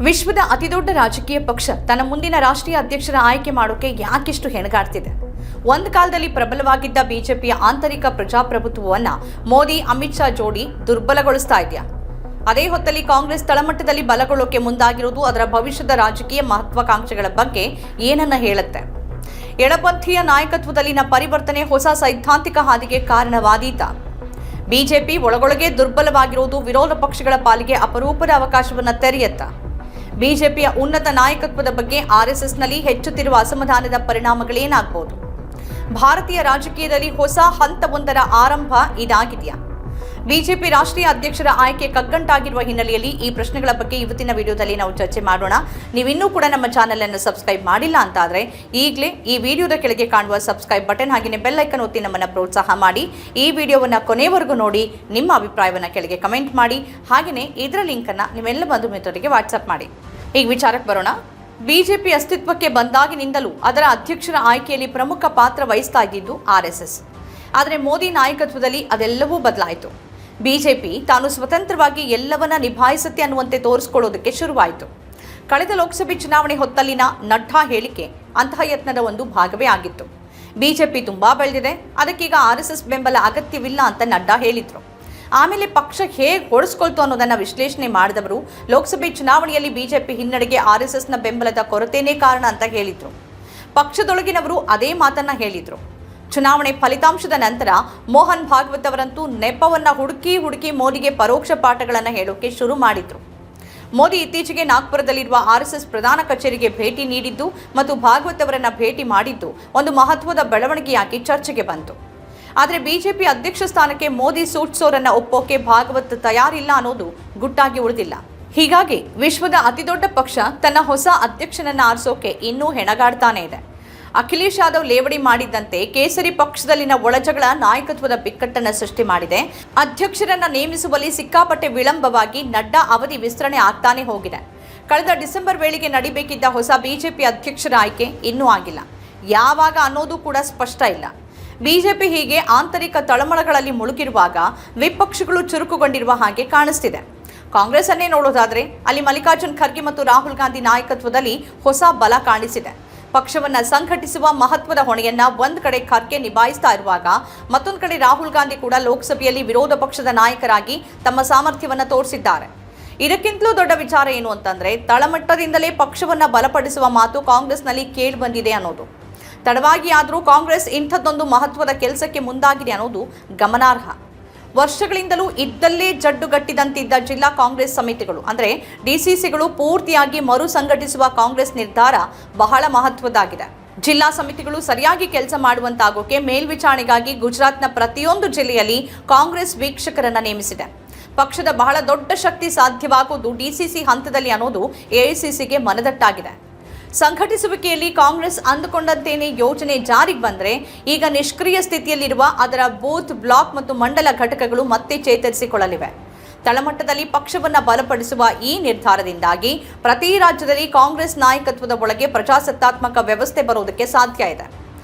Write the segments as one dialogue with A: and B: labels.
A: ವಿಶ್ವದ ಅತಿದೊಡ್ಡ ರಾಜಕೀಯ ಪಕ್ಷ ತನ್ನ ಮುಂದಿನ ರಾಷ್ಟ್ರೀಯ ಅಧ್ಯಕ್ಷರ ಆಯ್ಕೆ ಮಾಡೋಕೆ ಯಾಕಿಷ್ಟು ಹೆಣಗಾಡ್ತಿದೆ? ಒಂದು ಕಾಲದಲ್ಲಿ ಪ್ರಬಲವಾಗಿದ್ದ ಬಿಜೆಪಿಯ ಆಂತರಿಕ ಪ್ರಜಾಪ್ರಭುತ್ವವನ್ನ ಮೋದಿ ಅಮಿತ್ ಶಾ ಜೋಡಿ ದುರ್ಬಲಗೊಳಿಸ್ತಾ ಇದೆಯಾ? ಅದೇ ಹೊತ್ತಲ್ಲಿ ಕಾಂಗ್ರೆಸ್ ತಳಮಟ್ಟದಲ್ಲಿ ಬಲಗೊಳ್ಳೋಕೆ ಮುಂದಾಗಿರುವುದು ಅದರ ಭವಿಷ್ಯದ ರಾಜಕೀಯ ಮಹತ್ವಾಕಾಂಕ್ಷೆಗಳ ಬಗ್ಗೆ ಏನನ್ನ ಹೇಳುತ್ತೆ? ಎಡಪಂಥೀಯ ನಾಯಕತ್ವದಲ್ಲಿನ ಪರಿವರ್ತನೆ ಹೊಸ ಸೈದ್ಧಾಂತಿಕ ಹಾದಿಗೆ ಕಾರಣವಾದೀತಾ? ಬಿಜೆಪಿ ಒಳಗೊಳಗೆ ದುರ್ಬಲವಾಗಿರುವುದು ವಿರೋಧ ಪಕ್ಷಗಳ ಪಾಲಿಗೆ ಅಪರೂಪದ ಅವಕಾಶವನ್ನು ತೆರೆಯುತ್ತಾ? ಬಿಜೆಪಿಯ ಉನ್ನತ ನಾಯಕತ್ವದ ಬಗ್ಗೆ ಆರ್ಎಸ್ಎಸ್ನಲ್ಲಿ ಹೆಚ್ಚುತ್ತಿರುವ ಅಸಮಾಧಾನದ ಪರಿಣಾಮಗಳೇನಾಗಬಹುದು? ಭಾರತೀಯ ರಾಜಕೀಯದಲ್ಲಿ ಹೊಸ ಹಂತವೊಂದರ ಆರಂಭ ಇದಾಗಿದೆಯಾ? ಬಿಜೆಪಿ ರಾಷ್ಟ್ರೀಯ ಅಧ್ಯಕ್ಷರ ಆಯ್ಕೆ ಕಗ್ಗಂಟಾಗಿರುವ ಹಿನ್ನೆಲೆಯಲ್ಲಿ ಈ ಪ್ರಶ್ನೆಗಳ ಬಗ್ಗೆ ಇವತ್ತಿನ ವಿಡಿಯೋದಲ್ಲಿ ನಾವು ಚರ್ಚೆ ಮಾಡೋಣ. ನೀವಿನ್ನೂ ಕೂಡ ನಮ್ಮ ಚಾನೆಲ್ ಅನ್ನು ಸಬ್ಸ್ಕ್ರೈಬ್ ಮಾಡಿಲ್ಲ ಅಂತಾದರೆ ಈಗಲೇ ಈ ವಿಡಿಯೋದ ಕೆಳಗೆ ಕಾಣುವ ಸಬ್ಸ್ಕ್ರೈಬ್ ಬಟನ್ ಹಾಗೆಯೇ ಬೆಲ್ ಐಕನ್ ಒತ್ತಿ ನಮ್ಮನ್ನು ಪ್ರೋತ್ಸಾಹ ಮಾಡಿ. ಈ ವಿಡಿಯೋವನ್ನು ಕೊನೆವರೆಗೂ ನೋಡಿ ನಿಮ್ಮ ಅಭಿಪ್ರಾಯವನ್ನು ಕೆಳಗೆ ಕಮೆಂಟ್ ಮಾಡಿ. ಹಾಗೆಯೇ ಇದರ ಲಿಂಕನ್ನು ನಿಮ್ಮೆಲ್ಲ ಬಂಧು ಮಿತ್ರರಿಗೆ ವಾಟ್ಸಪ್ ಮಾಡಿ. ಈಗ ವಿಚಾರಕ್ಕೆ ಬರೋಣ. ಬಿಜೆಪಿ ಅಸ್ತಿತ್ವಕ್ಕೆ ಬಂದಾಗಿನಿಂದಲೂ ಅದರ ಅಧ್ಯಕ್ಷರ ಆಯ್ಕೆಯಲ್ಲಿ ಪ್ರಮುಖ ಪಾತ್ರ ವಹಿಸ್ತಾ ಇದ್ದಿದ್ದು ಆರ್ಎಸ್ಎಸ್. ಆದರೆ ಮೋದಿ ನಾಯಕತ್ವದಲ್ಲಿ ಅದೆಲ್ಲವೂ ಬದಲಾಯಿತು. ಬಿಜೆಪಿ ತಾನು ಸ್ವತಂತ್ರವಾಗಿ ಎಲ್ಲವನ್ನ ನಿಭಾಯಿಸುತ್ತೆ ಅನ್ನುವಂತೆ ತೋರಿಸಿಕೊಳ್ಳೋದಕ್ಕೆ ಶುರುವಾಯಿತು. ಕಳೆದ ಲೋಕಸಭೆ ಚುನಾವಣೆ ಹೊತ್ತಲ್ಲಿನ ನಡ್ಡಾ ಹೇಳಿಕೆ ಅಂತಹ ಯತ್ನದ ಒಂದು ಭಾಗವೇ ಆಗಿತ್ತು. ಬಿಜೆಪಿ ತುಂಬಾ ಬೆಳೆದಿದೆ, ಅದಕ್ಕೀಗ ಆರ್ಎಸ್ಎಸ್ ಬೆಂಬಲ ಅಗತ್ಯವಿಲ್ಲ ಅಂತ ನಡ್ಡಾ ಹೇಳಿದ್ರು. ಆಮೇಲೆ ಪಕ್ಷ ಹೇಗೆ ಹೊಡೆಸ್ಕೊಳ್ತು ಅನ್ನೋದನ್ನ ವಿಶ್ಲೇಷಣೆ ಮಾಡಿದವರು ಲೋಕಸಭೆ ಚುನಾವಣೆಯಲ್ಲಿ ಬಿಜೆಪಿ ಹಿನ್ನಡೆಗೆ ಆರ್ಎಸ್ಎಸ್ನ ಬೆಂಬಲದ ಕೊರತೆನೇ ಕಾರಣ ಅಂತ ಹೇಳಿದ್ರು. ಪಕ್ಷದೊಳಗಿನವರು ಅದೇ ಮಾತನ್ನ ಹೇಳಿದ್ರು. ಚುನಾವಣೆ ಫಲಿತಾಂಶದ ನಂತರ ಮೋಹನ್ ಭಾಗವತ್ ಅವರಂತೂ ನೆಪವನ್ನ ಹುಡುಕಿ ಮೋದಿಗೆ ಪರೋಕ್ಷ ಪಾಠಗಳನ್ನು ಹೇಳೋಕೆ ಶುರು ಮಾಡಿದ್ರು. ಮೋದಿ ಇತ್ತೀಚೆಗೆ ನಾಗ್ಪುರದಲ್ಲಿರುವ ಆರ್ಎಸ್ಎಸ್ ಪ್ರಧಾನ ಕಚೇರಿಗೆ ಭೇಟಿ ನೀಡಿದ್ದು ಮತ್ತು ಭಾಗವತ್ ಅವರನ್ನ ಭೇಟಿ ಮಾಡಿದ್ದು ಒಂದು ಮಹತ್ವದ ಬೆಳವಣಿಗೆಯಾಗಿ ಚರ್ಚೆಗೆ ಬಂತು. ಆದರೆ ಬಿಜೆಪಿ ಅಧ್ಯಕ್ಷ ಸ್ಥಾನಕ್ಕೆ ಮೋದಿ ಸೂಚಿಸೋರನ್ನ ಒಪ್ಪೋಕೆ ಭಾಗವತ್ ತಯಾರಿಲ್ಲ ಅನ್ನೋದು ಗುಟ್ಟಾಗಿ ಉಳಿದಿಲ್ಲ. ಹೀಗಾಗಿ ವಿಶ್ವದ ಅತಿದೊಡ್ಡ ಪಕ್ಷ ತನ್ನ ಹೊಸ ಅಧ್ಯಕ್ಷನನ್ನ ಆರಿಸೋಕೆ ಇನ್ನೂ ಹೆಣಗಾಡ್ತಾನೆ ಇದೆ. ಅಖಿಲೇಶ್ ಯಾದವ್ ಲೇವಡಿ ಮಾಡಿದ್ದಂತೆ ಕೇಸರಿ ಪಕ್ಷದಲ್ಲಿನ ಒಳಜಗಳ ನಾಯಕತ್ವದ ಬಿಕ್ಕಟ್ಟನ್ನು ಸೃಷ್ಟಿ ಮಾಡಿದೆ. ಅಧ್ಯಕ್ಷರನ್ನ ನೇಮಿಸುವಲ್ಲಿ ಸಿಕ್ಕಾಪಟ್ಟೆ ವಿಳಂಬವಾಗಿ ನಡ್ಡಾ ಅವಧಿ ವಿಸ್ತರಣೆ ಆಗ್ತಾನೆ ಹೋಗಿದೆ. ಕಳೆದ ಡಿಸೆಂಬರ್ ವೇಳೆಗೆ ನಡಿಬೇಕಿದ್ದ ಹೊಸ ಬಿಜೆಪಿ ಅಧ್ಯಕ್ಷರ ಆಯ್ಕೆ ಇನ್ನೂ ಆಗಿಲ್ಲ. ಯಾವಾಗ ಅನ್ನೋದು ಕೂಡ ಸ್ಪಷ್ಟ ಇಲ್ಲ. ಬಿಜೆಪಿ ಹೀಗೆ ಆಂತರಿಕ ತಳಮಳಗಳಲ್ಲಿ ಮುಳುಗಿರುವಾಗ ವಿಪಕ್ಷಗಳು ಚುರುಕುಗೊಂಡಿರುವ ಹಾಗೆ ಕಾಣಿಸ್ತಿದೆ. ಕಾಂಗ್ರೆಸ್ ಅನ್ನೇ ನೋಡೋದಾದ್ರೆ ಅಲ್ಲಿ ಮಲ್ಲಿಕಾರ್ಜುನ್ ಖರ್ಗೆ ಮತ್ತು ರಾಹುಲ್ ಗಾಂಧಿ ನಾಯಕತ್ವದಲ್ಲಿ ಹೊಸ ಬಲ ಕಾಣಿಸಿದೆ. ಪಕ್ಷವನ್ನ ಸಂಘಟಿಸುವ ಮಹತ್ವದ ಹೊಣೆಯನ್ನ ಒಂದ್ ಕಡೆ ಖರ್ಗೆ ನಿಭಾಯಿಸ್ತಾ ಇರುವಾಗ ಮತ್ತೊಂದು ಕಡೆ ರಾಹುಲ್ ಗಾಂಧಿ ಕೂಡ ಲೋಕಸಭೆಯಲ್ಲಿ ವಿರೋಧ ಪಕ್ಷದ ನಾಯಕರಾಗಿ ತಮ್ಮ ಸಾಮರ್ಥ್ಯವನ್ನ ತೋರಿಸಿದ್ದಾರೆ. ಇದಕ್ಕಿಂತಲೂ ದೊಡ್ಡ ವಿಚಾರ ಏನು ಅಂತಂದ್ರೆ ತಳಮಟ್ಟದಿಂದಲೇ ಪಕ್ಷವನ್ನ ಬಲಪಡಿಸುವ ಮಾತು ಕಾಂಗ್ರೆಸ್ನಲ್ಲಿ ಕೇಳಿ ಬಂದಿದೆ ಅನ್ನೋದು. ತಡವಾಗಿ ಆದರೂ ಕಾಂಗ್ರೆಸ್ ಇಂಥದ್ದೊಂದು ಮಹತ್ವದ ಕೆಲಸಕ್ಕೆ ಮುಂದಾಗಿದೆ ಅನ್ನೋದು ಗಮನಾರ್ಹ. ವರ್ಷಗಳಿಂದಲೂ ಇದ್ದಲ್ಲೇ ಜಡ್ಡುಗಟ್ಟಿದಂತಿದ್ದ ಜಿಲ್ಲಾ ಕಾಂಗ್ರೆಸ್ ಸಮಿತಿಗಳು ಅಂದರೆ ಡಿಸಿಸಿಗಳು ಪೂರ್ತಿಯಾಗಿ ಮರು ಸಂಘಟಿಸುವ ಕಾಂಗ್ರೆಸ್ ನಿರ್ಧಾರ ಬಹಳ ಮಹತ್ವದ್ದಾಗಿದೆ. ಜಿಲ್ಲಾ ಸಮಿತಿಗಳು ಸರಿಯಾಗಿ ಕೆಲಸ ಮಾಡುವಂತಾಗೋಕೆ ಮೇಲ್ವಿಚಾರಣೆಗಾಗಿ ಗುಜರಾತ್ನ ಪ್ರತಿಯೊಂದು ಜಿಲ್ಲೆಯಲ್ಲಿ ಕಾಂಗ್ರೆಸ್ ವೀಕ್ಷಕರನ್ನ ನೇಮಿಸಿದೆ. ಪಕ್ಷದ ಬಹಳ ದೊಡ್ಡ ಶಕ್ತಿ ಸಾಧ್ಯವಾಗುವುದು ಡಿಸಿಸಿ ಹಂತದಲ್ಲಿ ಅನ್ನೋದು ಎಐಸಿಸಿಗೆ ಮನದಟ್ಟಾಗಿದೆ. ಸಂಘಟಿಸುವಿಕೆಯಲ್ಲಿ ಕಾಂಗ್ರೆಸ್ ಅಂದುಕೊಂಡಂತೆಯೇ ಯೋಜನೆ ಜಾರಿಗೆ ಬಂದರೆ ಈಗ ನಿಷ್ಕ್ರಿಯ ಸ್ಥಿತಿಯಲ್ಲಿರುವ ಅದರ ಬೂತ್, ಬ್ಲಾಕ್ ಮತ್ತು ಮಂಡಲ ಘಟಕಗಳು ಮತ್ತೆ ಚೇತರಿಸಿಕೊಳ್ಳಲಿವೆ. ತಳಮಟ್ಟದಲ್ಲಿ ಪಕ್ಷವನ್ನು ಬಲಪಡಿಸುವ ಈ ನಿರ್ಧಾರದಿಂದಾಗಿ ಪ್ರತಿ ರಾಜ್ಯದಲ್ಲಿ ಕಾಂಗ್ರೆಸ್ ನಾಯಕತ್ವದ ಒಳಗೆ ಪ್ರಜಾಸತ್ತಾತ್ಮಕ ವ್ಯವಸ್ಥೆ ಬರೋದಕ್ಕೆ ಸಾಧ್ಯ ಇದೆ.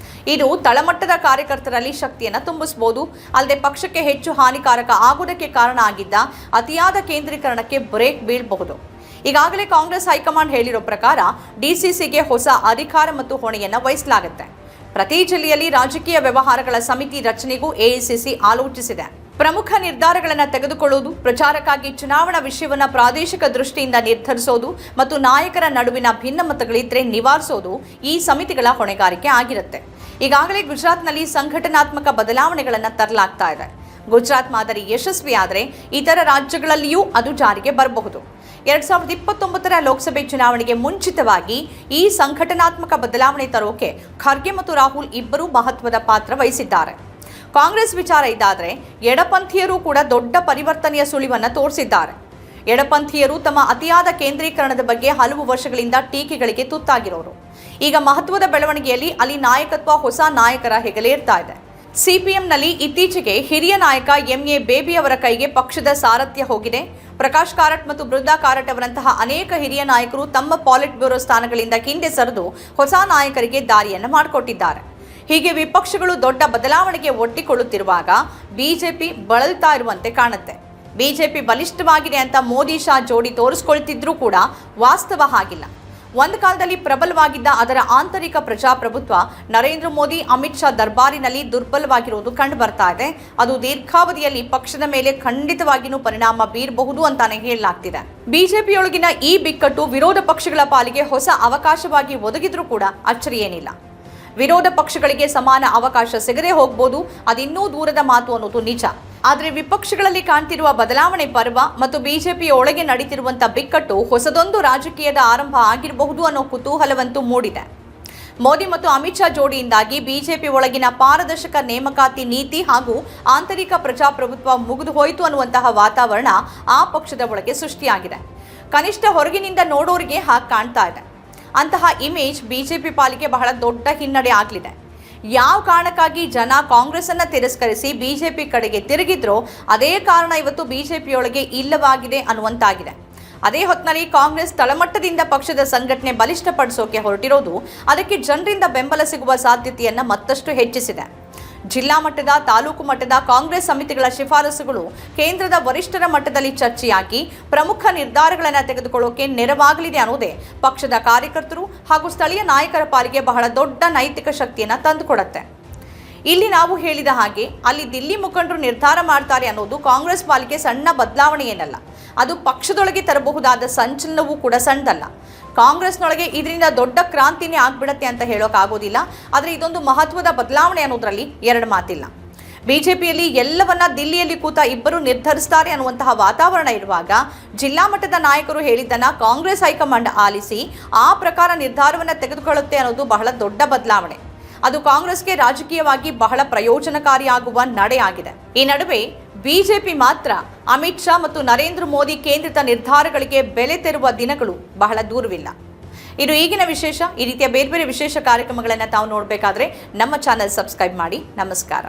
A: ಇದು ತಳಮಟ್ಟದ ಕಾರ್ಯಕರ್ತರಲ್ಲಿ ಶಕ್ತಿಯನ್ನು ತುಂಬಿಸಬಹುದು. ಅಲ್ಲದೆ ಪಕ್ಷಕ್ಕೆ ಹೆಚ್ಚು ಹಾನಿಕಾರಕ ಆಗುವುದಕ್ಕೆ ಕಾರಣ ಆಗಿದ್ದ ಅತಿಯಾದ ಕೇಂದ್ರೀಕರಣಕ್ಕೆ ಬ್ರೇಕ್ ಬೀಳಬಹುದು. ಈಗಾಗಲೇ ಕಾಂಗ್ರೆಸ್ ಹೈಕಮಾಂಡ್ ಹೇಳಿರೋ ಪ್ರಕಾರ ಡಿಸಿಸಿಗೆ ಹೊಸ ಅಧಿಕಾರ ಮತ್ತು ಹೊಣೆಯನ್ನು ವಹಿಸಲಾಗುತ್ತೆ. ಪ್ರತಿ ಜಿಲ್ಲೆಯಲ್ಲಿ ರಾಜಕೀಯ ವ್ಯವಹಾರಗಳ ಸಮಿತಿ ರಚನೆಗೂ ಎಐಸಿಸಿ ಆಲೋಚಿಸಿದೆ. ಪ್ರಮುಖ ನಿರ್ಧಾರಗಳನ್ನು ತೆಗೆದುಕೊಳ್ಳುವುದು, ಪ್ರಚಾರಕ್ಕಾಗಿ ಚುನಾವಣಾ ವಿಷಯವನ್ನು ಪ್ರಾದೇಶಿಕ ದೃಷ್ಟಿಯಿಂದ ನಿರ್ಧರಿಸೋದು ಮತ್ತು ನಾಯಕರ ನಡುವಿನ ಭಿನ್ನಮತಗಳಿದ್ರೆ ನಿವಾರಿಸೋದು ಈ ಸಮಿತಿಗಳ ಹೊಣೆಗಾರಿಕೆ ಆಗಿರುತ್ತೆ. ಈಗಾಗಲೇ ಗುಜರಾತ್ನಲ್ಲಿ ಸಂಘಟನಾತ್ಮಕ ಬದಲಾವಣೆಗಳನ್ನು ತರಲಾಗ್ತಾ ಇದೆ. ಗುಜರಾತ್ ಮಾದರಿ ಯಶಸ್ವಿಯಾದರೆ ಇತರ ರಾಜ್ಯಗಳಲ್ಲಿಯೂ ಅದು ಜಾರಿಗೆ ಬರಬಹುದು. 2029ರ ಲೋಕಸಭೆ ಚುನಾವಣೆಗೆ ಮುಂಚಿತವಾಗಿ ಈ ಸಂಘಟನಾತ್ಮಕ ಬದಲಾವಣೆ ತರೋಕೆ ಖರ್ಗೆ ಮತ್ತು ರಾಹುಲ್ ಇಬ್ಬರೂ ಮಹತ್ವದ ಪಾತ್ರ ವಹಿಸಿದ್ದಾರೆ. ಕಾಂಗ್ರೆಸ್ ವಿಚಾರ ಇದಾದರೆ ಎಡಪಂಥೀಯರು ಕೂಡ ದೊಡ್ಡ ಪರಿವರ್ತನೆಯ ಸುಳಿವನ್ನು ತೋರಿಸಿದ್ದಾರೆ. ಎಡಪಂಥೀಯರು ತಮ್ಮ ಅತಿಯಾದ ಕೇಂದ್ರೀಕರಣದ ಬಗ್ಗೆ ಹಲವು ವರ್ಷಗಳಿಂದ ಟೀಕೆಗಳಿಗೆ ತುತ್ತಾಗಿರೋರು. ಈಗ ಮಹತ್ವದ ಬೆಳವಣಿಗೆಯಲ್ಲಿ ಅಲ್ಲಿ ನಾಯಕತ್ವ ಹೊಸ ನಾಯಕರ ಹೆಗಲೇರ್ತಾ ಇದೆ. ಸಿಪಿಎಂನಲ್ಲಿ ಇತ್ತೀಚೆಗೆ ಹಿರಿಯ ನಾಯಕ ಎಂಎ ಬೇಬಿ ಅವರ ಕೈಗೆ ಪಕ್ಷದ ಸಾರಥ್ಯ ಹೋಗಿದೆ. ಪ್ರಕಾಶ್ ಕಾರಟ್ ಮತ್ತು ಬೃಂದಾ ಕಾರಟ್ ಅವರಂತಹ ಅನೇಕ ಹಿರಿಯ ನಾಯಕರು ತಮ್ಮ ಪಾಲಿಟ್ ಬ್ಯೂರೋ ಸ್ಥಾನಗಳಿಂದ ಹಿಂದೆ ಸರಿದು ಹೊಸ ನಾಯಕರಿಗೆ ದಾರಿಯನ್ನು ಮಾಡಿಕೊಟ್ಟಿದ್ದಾರೆ. ಹೀಗೆ ವಿಪಕ್ಷಗಳು ದೊಡ್ಡ ಬದಲಾವಣೆಗೆ ಒಡ್ಡಿಕೊಳ್ಳುತ್ತಿರುವಾಗ ಬಿಜೆಪಿ ಬಳಲ್ತಾ ಇರುವಂತೆ ಕಾಣುತ್ತೆ. ಬಿಜೆಪಿ ಬಲಿಷ್ಠವಾಗಿದೆ ಅಂತ ಮೋದಿ ಶಾ ಜೋಡಿ ತೋರಿಸ್ಕೊಳ್ತಿದ್ರೂ ಕೂಡ ವಾಸ್ತವ ಹಾಗಿಲ್ಲ. ಒಂದು ಕಾಲದಲ್ಲಿ ಪ್ರಬಲವಾಗಿದ್ದ ಅದರ ಆಂತರಿಕ ಪ್ರಜಾಪ್ರಭುತ್ವ ನರೇಂದ್ರ ಮೋದಿ ಅಮಿತ್ ಶಾ ದರ್ಬಾರಿನಲ್ಲಿ ದುರ್ಬಲವಾಗಿರುವುದು ಕಂಡು ಬರ್ತಾ ಇದೆ. ಅದು ದೀರ್ಘಾವಧಿಯಲ್ಲಿ ಪಕ್ಷದ ಮೇಲೆ ಖಂಡಿತವಾಗಿಯೂ ಪರಿಣಾಮ ಬೀರಬಹುದು ಅಂತಾನೆ ಹೇಳಲಾಗ್ತಿದೆ. ಬಿಜೆಪಿಯೊಳಗಿನ ಈ ಬಿಕ್ಕಟ್ಟು ವಿರೋಧ ಪಕ್ಷಗಳ ಪಾಲಿಗೆ ಹೊಸ ಅವಕಾಶವಾಗಿ ಒದಗಿದ್ರೂ ಕೂಡ ಅಚ್ಚರಿ ಏನಿಲ್ಲ. ವಿರೋಧ ಪಕ್ಷಗಳಿಗೆ ಸಮಾನ ಅವಕಾಶ ಸಿಗದೆ ಹೋಗಬಹುದು, ಅದಿನ್ನೂ ದೂರದ ಮಾತು ಅನ್ನೋದು ನಿಜ. ಆದರೆ ವಿಪಕ್ಷಗಳಲ್ಲಿ ಕಾಣ್ತಿರುವ ಬದಲಾವಣೆ ಪರ್ವ ಮತ್ತು ಬಿಜೆಪಿಯ ಒಳಗೆ ನಡೀತಿರುವಂತಹ ಬಿಕ್ಕಟ್ಟು ಹೊಸದೊಂದು ರಾಜಕೀಯದ ಆರಂಭ ಆಗಿರಬಹುದು ಅನ್ನೋ ಕುತೂಹಲವಂತೂ ಮೂಡಿದೆ. ಮೋದಿ ಮತ್ತು ಅಮಿತ್ ಶಾ ಜೋಡಿಯಿಂದಾಗಿ ಬಿಜೆಪಿ ಒಳಗಿನ ಪಾರದರ್ಶಕ ನೇಮಕಾತಿ ನೀತಿ ಹಾಗೂ ಆಂತರಿಕ ಪ್ರಜಾಪ್ರಭುತ್ವ ಮುಗಿದು ಹೋಯಿತು ಅನ್ನುವಂತಹ ವಾತಾವರಣ ಆ ಪಕ್ಷದ ಒಳಗೆ ಸೃಷ್ಟಿಯಾಗಿದೆ. ಕನಿಷ್ಠ ಹೊರಗಿನಿಂದ ನೋಡೋರಿಗೆ ಹಾಗೆ ಕಾಣ್ತಾ ಇದೆ. ಅಂತಹ ಇಮೇಜ್ ಬಿಜೆಪಿ ಪಾಲಿಗೆ ಬಹಳ ದೊಡ್ಡ ಹಿನ್ನಡೆ ಆಗಲಿದೆ. ಯಾವ ಕಾರಣಕ್ಕಾಗಿ ಜನ ಕಾಂಗ್ರೆಸ್ ಅನ್ನ ತಿರಸ್ಕರಿಸಿ ಬಿಜೆಪಿ ಕಡೆಗೆ ತಿರುಗಿದ್ರೋ ಅದೇ ಕಾರಣ ಇವತ್ತು ಬಿಜೆಪಿಯೊಳಗೆ ಇಲ್ಲವಾಗಿದೆ ಅನ್ನುವಂತಾಗಿದೆ. ಅದೇ ಹೊತ್ತಿನಲ್ಲಿ ಕಾಂಗ್ರೆಸ್ ತಳಮಟ್ಟದಿಂದ ಪಕ್ಷದ ಸಂಘಟನೆ ಬಲಿಷ್ಠಪಡಿಸೋಕೆ ಹೊರಟಿರೋದು ಅದಕ್ಕೆ ಜನರಿಂದ ಬೆಂಬಲ ಸಿಗುವ ಸಾಧ್ಯತೆಯನ್ನ ಮತ್ತಷ್ಟು ಹೆಚ್ಚಿಸಿದೆ. ಜಿಲ್ಲಾ ಮಟ್ಟದ, ತಾಲೂಕು ಮಟ್ಟದ ಕಾಂಗ್ರೆಸ್ ಸಮಿತಿಗಳ ಶಿಫಾರಸುಗಳು ಕೇಂದ್ರದ ವರಿಷ್ಠರ ಮಟ್ಟದಲ್ಲಿ ಚರ್ಚೆಯಾಗಿ ಪ್ರಮುಖ ನಿರ್ಧಾರಗಳನ್ನು ತೆಗೆದುಕೊಳ್ಳೋಕೆ ನೆರವಾಗಲಿದೆ ಅನ್ನೋದೇ ಪಕ್ಷದ ಕಾರ್ಯಕರ್ತರು ಹಾಗೂ ಸ್ಥಳೀಯ ನಾಯಕರ ಪಾಲಿಗೆ ಬಹಳ ದೊಡ್ಡ ನೈತಿಕ ಶಕ್ತಿಯನ್ನು ತಂದುಕೊಡುತ್ತೆ. ಇಲ್ಲಿ ನಾವು ಹೇಳಿದ ಹಾಗೆ ಅಲ್ಲಿ ದಿಲ್ಲಿ ಮುಖಂಡರು ನಿರ್ಧಾರ ಮಾಡ್ತಾರೆ ಅನ್ನೋದು ಕಾಂಗ್ರೆಸ್ ಪಾಲಿಗೆ ಸಣ್ಣ ಬದಲಾವಣೆ ಏನಲ್ಲ. ಅದು ಪಕ್ಷದೊಳಗೆ ತರಬಹುದಾದ ಸಂಚಲನವೂ ಕೂಡ ಸಣ್ಣದಲ್ಲ. ಕಾಂಗ್ರೆಸ್ನೊಳಗೆ ಇದರಿಂದ ದೊಡ್ಡ ಕ್ರಾಂತಿನೇ ಆಗ್ಬಿಡತ್ತೆ ಅಂತ ಹೇಳೋಕ್ಕಾಗೋದಿಲ್ಲ. ಆದರೆ ಇದೊಂದು ಮಹತ್ವದ ಬದಲಾವಣೆ ಅನ್ನೋದ್ರಲ್ಲಿ ಎರಡು ಮಾತಿಲ್ಲ. ಬಿಜೆಪಿಯಲ್ಲಿ ಎಲ್ಲವನ್ನ ದಿಲ್ಲಿಯಲ್ಲಿ ಕೂತ ಇಬ್ಬರು ನಿರ್ಧರಿಸ್ತಾರೆ ಅನ್ನುವಂತಹ ವಾತಾವರಣ ಇರುವಾಗ ಜಿಲ್ಲಾ ಮಟ್ಟದ ನಾಯಕರು ಹೇಳಿದ್ದನ್ನ ಕಾಂಗ್ರೆಸ್ ಹೈಕಮಾಂಡ್ ಆಲಿಸಿ ಆ ಪ್ರಕಾರ ನಿರ್ಧಾರವನ್ನು ತೆಗೆದುಕೊಳ್ಳುತ್ತೆ ಅನ್ನೋದು ಬಹಳ ದೊಡ್ಡ ಬದಲಾವಣೆ. ಅದು ಕಾಂಗ್ರೆಸ್ಗೆ ರಾಜಕೀಯವಾಗಿ ಬಹಳ ಪ್ರಯೋಜನಕಾರಿಯಾಗುವ ನಡೆಯಾಗಿದೆ. ಈ ನಡುವೆ ಬಿಜೆಪಿ ಮಾತ್ರ ಅಮಿತ್ ಶಾ ಮತ್ತು ನರೇಂದ್ರ ಮೋದಿ ಕೇಂದ್ರಿತ ನಿರ್ಧಾರಗಳಿಗೆ ಬೆಲೆ ತೆರುವ ದಿನಗಳು ಬಹಳ ದೂರವಿಲ್ಲ. ಇದು ಈಗಿನ ವಿಶೇಷ. ಈ ರೀತಿಯ ಬೇರೆ ಬೇರೆ ವಿಶೇಷ ಕಾರ್ಯಕ್ರಮಗಳನ್ನು ತಾವು ನೋಡಬೇಕಾದ್ರೆ ನಮ್ಮ ಚಾನೆಲ್ ಸಬ್ಸ್ಕ್ರೈಬ್ ಮಾಡಿ. ನಮಸ್ಕಾರ.